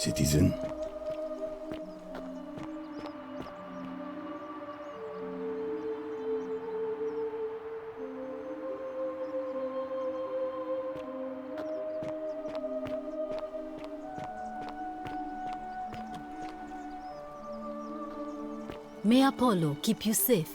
citizen. May Apollo keep you safe.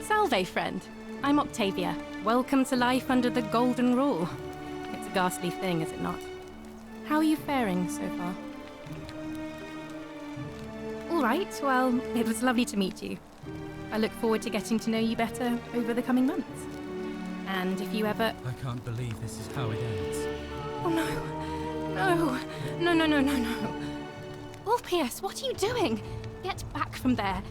Salve, friend. I'm Octavia. Welcome to life under the golden rule. It's a ghastly thing, is it not? How are you faring so far? All right, well, it was lovely to meet you. I look forward to getting to know you better over the coming months. And if you ever... I can't believe this is how it ends. Oh no. Orpheus, what are you doing? Get back from there.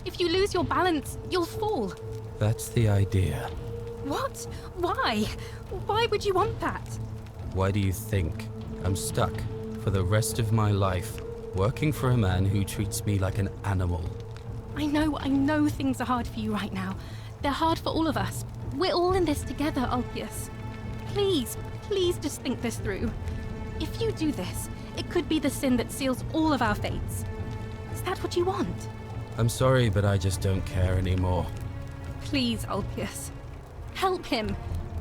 If you lose your balance, you'll fall. That's the idea. What? Why? Why would you want that? Why do you think I'm stuck for the rest of my life working for a man who treats me like an animal? I know things are hard for you right now. They're hard for all of us. We're all in this together, Ulpius. Please just think this through. If you do this, it could be the sin that seals all of our fates. Is that what you want? I'm sorry, but I just don't care anymore. Please, Ulpius. Help him.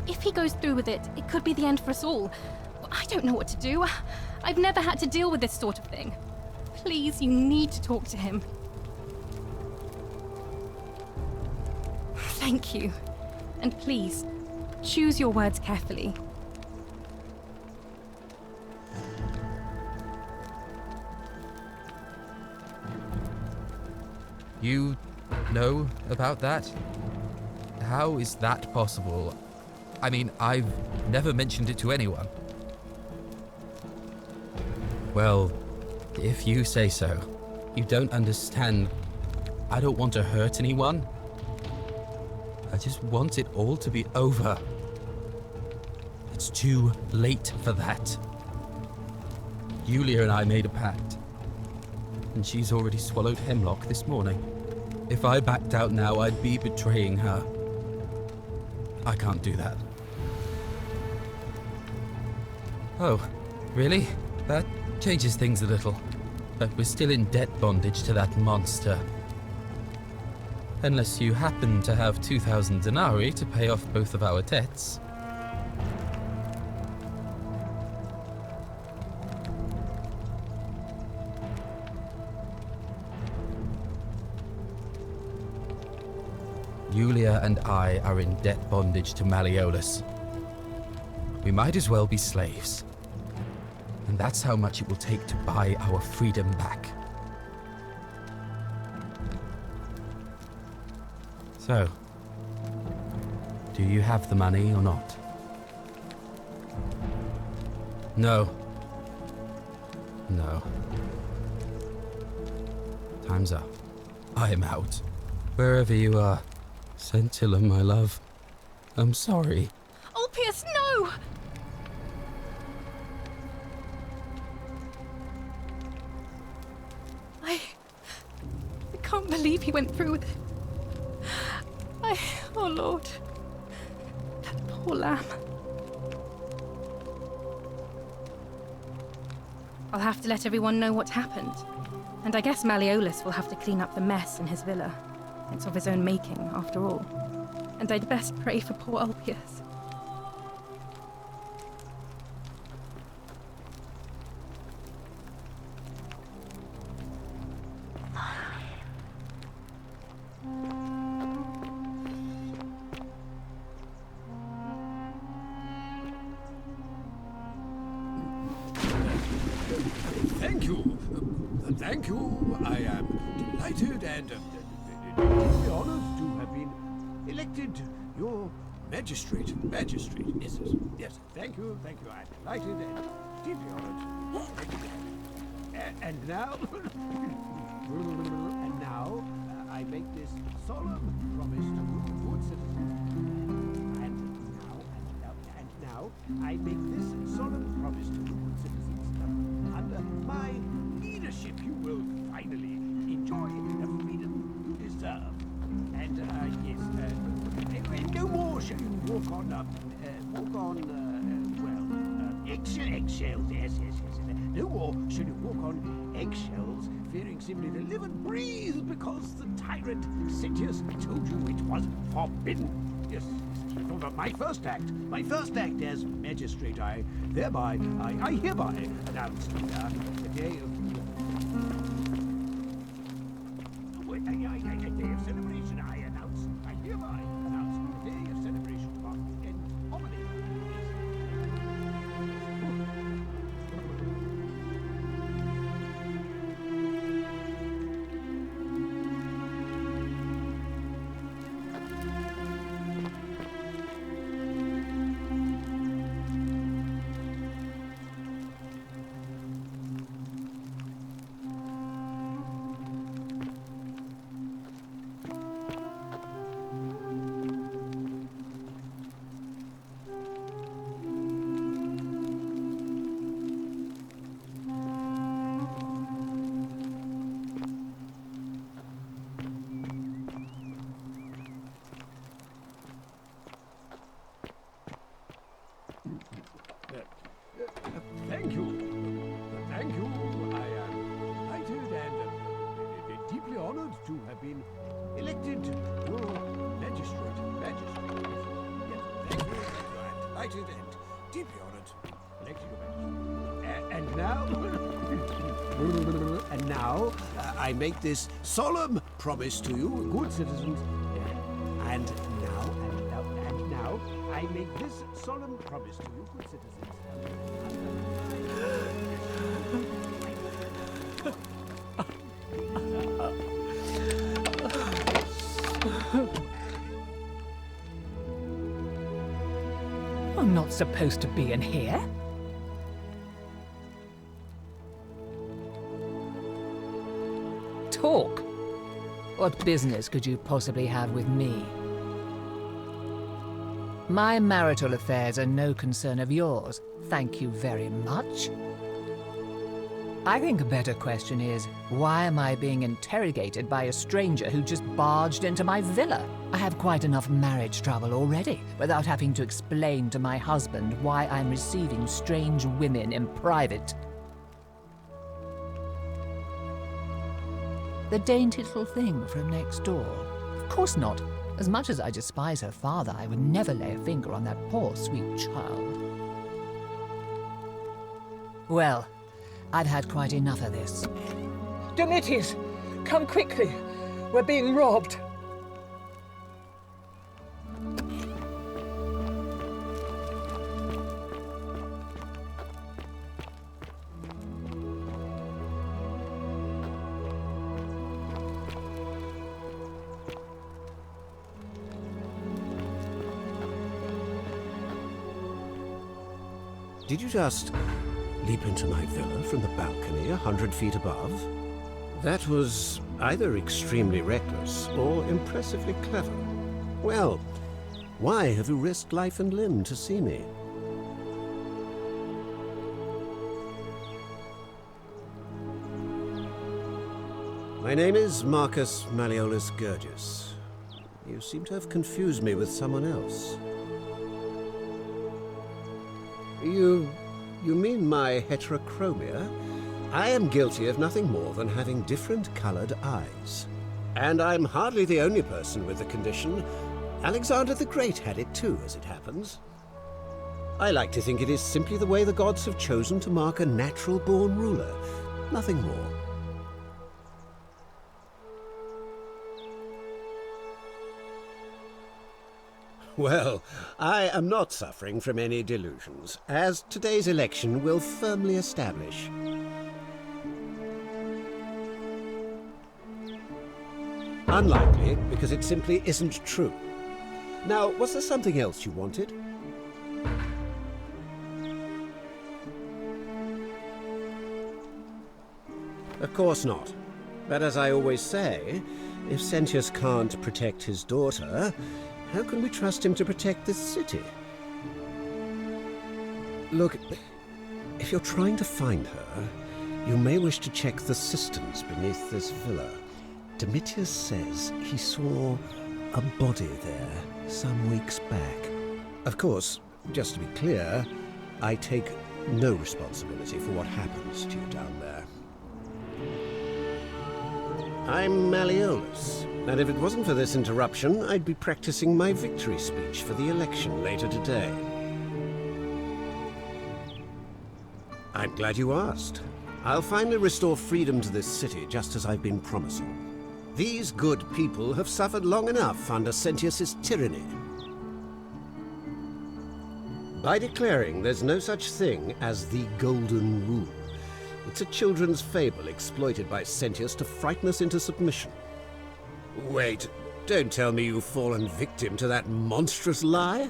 If he goes through with it, it could be the end for us all. I don't know what to do. I've never had to deal with this sort of thing. Please, you need to talk to him. Thank you. And please, choose your words carefully. You know about that? How is that possible? I mean, I've never mentioned it to anyone. Well, if you say so. You don't understand. I don't want to hurt anyone. I just want it all to be over. It's too late for that. Yulia and I made a pact, and she's already swallowed hemlock this morning. If I backed out now, I'd be betraying her. I can't do that. Oh, really? That changes things a little. But we're still in debt bondage to that monster. Unless you happen to have 2,000 denarii to pay off both of our debts. Yulia and I are in debt bondage to Malleolus. We might as well be slaves. And that's how much it will take to buy our freedom back. So, do you have the money or not? No. No. Time's up. I am out. Wherever you are, Scintilla, my love, I'm sorry. Ulpius, no! I can't believe he went through with it. Oh Lord, that poor lamb. I'll have to let everyone know what happened. And I guess Malleolus will have to clean up the mess in his villa. It's of his own making, after all. And I'd best pray for poor Ulpius. Thank you. I am delighted and deeply honored to have been elected your magistrate. Magistrate, yes, yes. Thank you. I am delighted and deeply honored. And now, I make this solemn promise to good citizens. And now, I make this solemn promise to good citizens. Under my leadership, you will finally enjoy the freedom you deserve. And anyway, no more shall you walk on eggshells. Yes. No more shall you walk on eggshells, fearing simply to live and breathe because the tyrant Sitius told you it was forbidden. Yes. But my first act as magistrate, I hereby announce the day of celebration. I hereby announce the day of celebration in hominy. Thank you. I am delighted and deeply honored to have been elected your magistrate. Yes, thank you. I am delighted and deeply honored to be elected your magistrate. And now, I make this solemn promise to you, good citizens. And now, I make this solemn promise to you, good citizens. I'm not supposed to be in here. Talk. What business could you possibly have with me? My marital affairs are no concern of yours. Thank you very much. I think a better question is, why am I being interrogated by a stranger who just barged into my villa? I have quite enough marriage trouble already, without having to explain to my husband why I'm receiving strange women in private. The dainty little thing from next door? Of course not. As much as I despise her father, I would never lay a finger on that poor, sweet child. Well, I've had quite enough of this. Domitius, come quickly. We're being robbed. Did you just leap into my villa from the balcony 100 feet above? That was either extremely reckless or impressively clever. Well, why have you risked life and limb to see me? My name is Marcus Malleolus Gurgis. You seem to have confused me with someone else. You mean my heterochromia? I am guilty of nothing more than having different colored eyes. And I'm hardly the only person with the condition. Alexander the Great had it too, as it happens. I like to think it is simply the way the gods have chosen to mark a natural-born ruler. Nothing more. Well, I am not suffering from any delusions, as today's election will firmly establish. Unlikely, because it simply isn't true. Now, was there something else you wanted? Of course not. But as I always say, if Sentius can't protect his daughter, how can we trust him to protect this city? Look, if you're trying to find her, you may wish to check the cisterns beneath this villa. Domitius says he saw a body there some weeks back. Of course, just to be clear, I take no responsibility for what happens to you down there. I'm Malleolus, and if it wasn't for this interruption, I'd be practicing my victory speech for the election later today. I'm glad you asked. I'll finally restore freedom to this city, just as I've been promising. These good people have suffered long enough under Sentius's tyranny. By declaring there's no such thing as the Golden Rule, it's a children's fable exploited by Sentius to frighten us into submission. Wait, don't tell me you've fallen victim to that monstrous lie?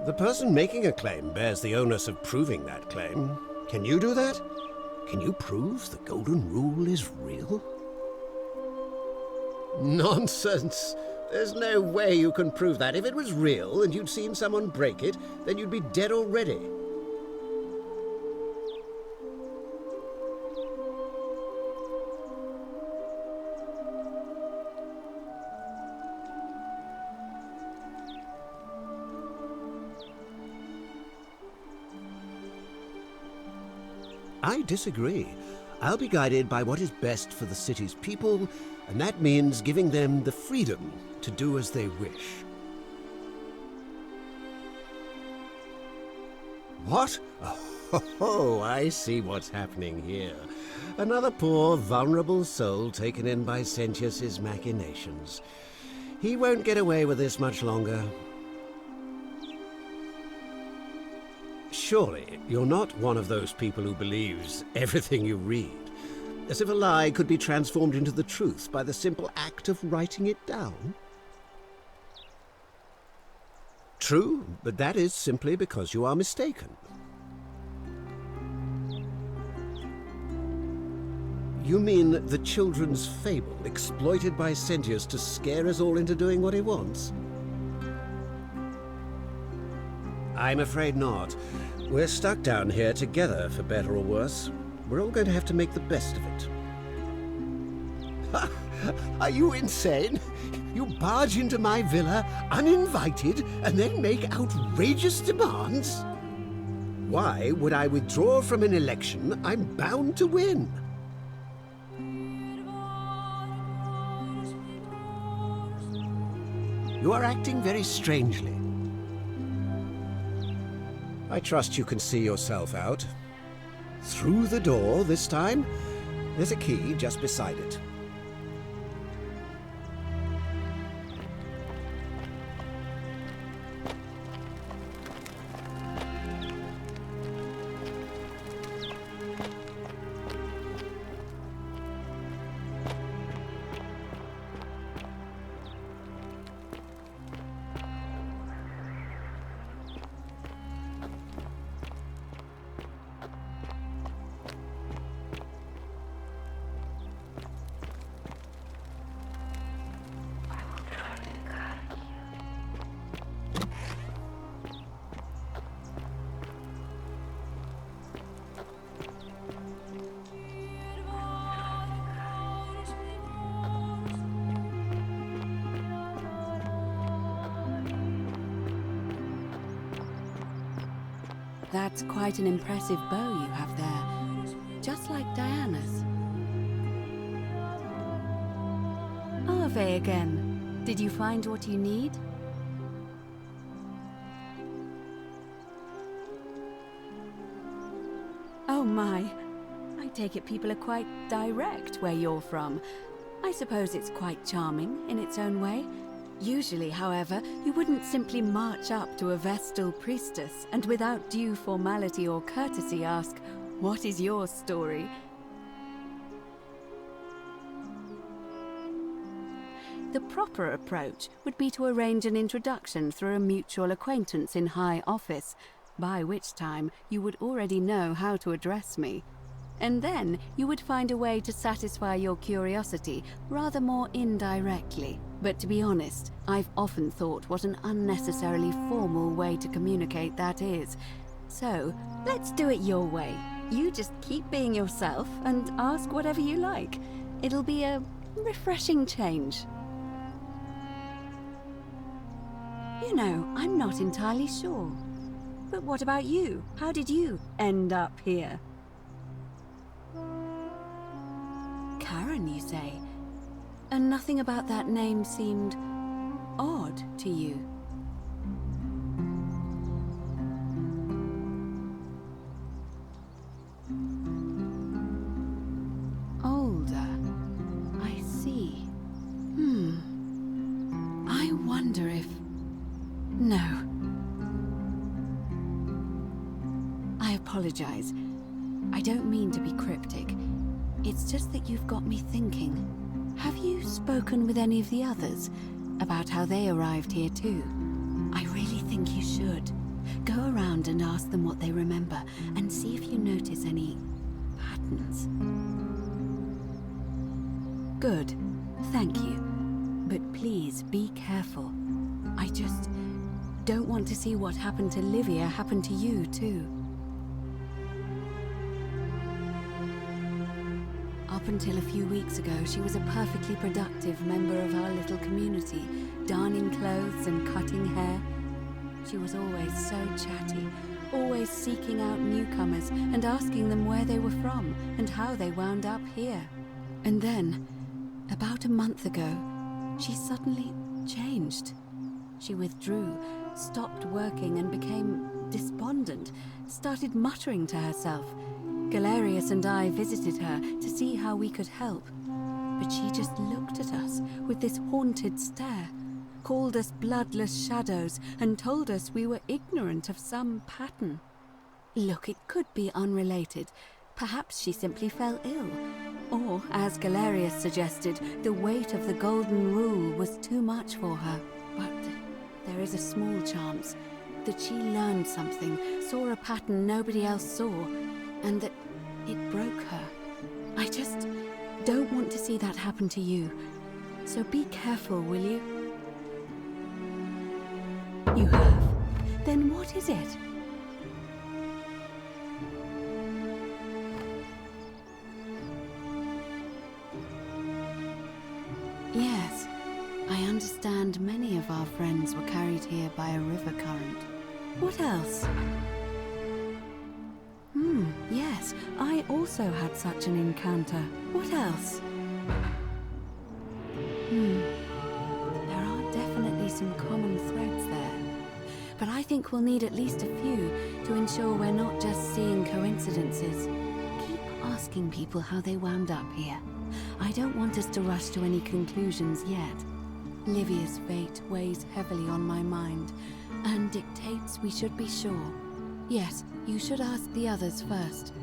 The person making a claim bears the onus of proving that claim. Can you do that? Can you prove the Golden Rule is real? Nonsense! There's no way you can prove that. If it was real and you'd seen someone break it, then you'd be dead already. I disagree. I'll be guided by what is best for the city's people, and that means giving them the freedom to do as they wish. What? Oh, I see what's happening here. Another poor, vulnerable soul taken in by Sentius's machinations. He won't get away with this much longer. Surely, you're not one of those people who believes everything you read, as if a lie could be transformed into the truth by the simple act of writing it down? True, but that is simply because you are mistaken. You mean the children's fable exploited by Sentius to scare us all into doing what he wants? I'm afraid not. We're stuck down here together, for better or worse. We're all going to have to make the best of it. Are you insane? You barge into my villa uninvited and then make outrageous demands? Why would I withdraw from an election I'm bound to win? You are acting very strangely. I trust you can see yourself out. Through the door this time. There's a key just beside it. that's quite an impressive bow you have there. Just like Diana's. Ave again. Did you find what you need? Oh my. I take it people are quite direct where you're from. I suppose it's quite charming in its own way. Usually, however, you wouldn't simply march up to a Vestal priestess and without due formality or courtesy ask, "What is your story?" The proper approach would be to arrange an introduction through a mutual acquaintance in high office, by which time you would already know how to address me. And then you would find a way to satisfy your curiosity rather more indirectly. But to be honest, I've often thought what an unnecessarily formal way to communicate that is. So, let's do it your way. You just keep being yourself and ask whatever you like. It'll be a refreshing change. You know, I'm not entirely sure. But what about you? How did you end up here? Karen, you say? And nothing about that name seemed odd to you? Older. I see. I wonder if... No. I apologize. I don't mean to be cryptic. It's just that you've got me thinking. Have you spoken with any of the others about how they arrived here too? I really think you should. Go around and ask them what they remember and see if you notice any patterns. Good. Thank you. But please be careful. I just don't want to see what happened to Livia happen to you too. Up until a few weeks ago, she was a perfectly productive member of our little community, darning clothes and cutting hair. She was always so chatty, always seeking out newcomers and asking them where they were from and how they wound up here. And then, about a month ago, she suddenly changed. She withdrew, stopped working and became despondent, started muttering to herself. Galerius and I visited her to see how we could help, but she just looked at us with this haunted stare, called us bloodless shadows, and told us we were ignorant of some pattern. Look, it could be unrelated. Perhaps she simply fell ill, or, as Galerius suggested, the weight of the golden rule was too much for her. But there is a small chance that she learned something, saw a pattern nobody else saw, and that it broke her. I just don't want to see that happen to you. So be careful, will you? You have? Then what is it? Yes, I understand many of our friends were carried here by a river current. What else? Yes, I also had such an encounter. What else? There are definitely some common threads there. But I think we'll need at least a few to ensure we're not just seeing coincidences. Keep asking people how they wound up here. I don't want us to rush to any conclusions yet. Livia's fate weighs heavily on my mind and dictates we should be sure. Yes, you should ask the others first.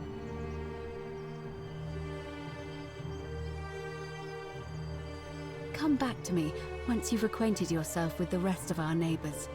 Come back to me once you've acquainted yourself with the rest of our neighbors.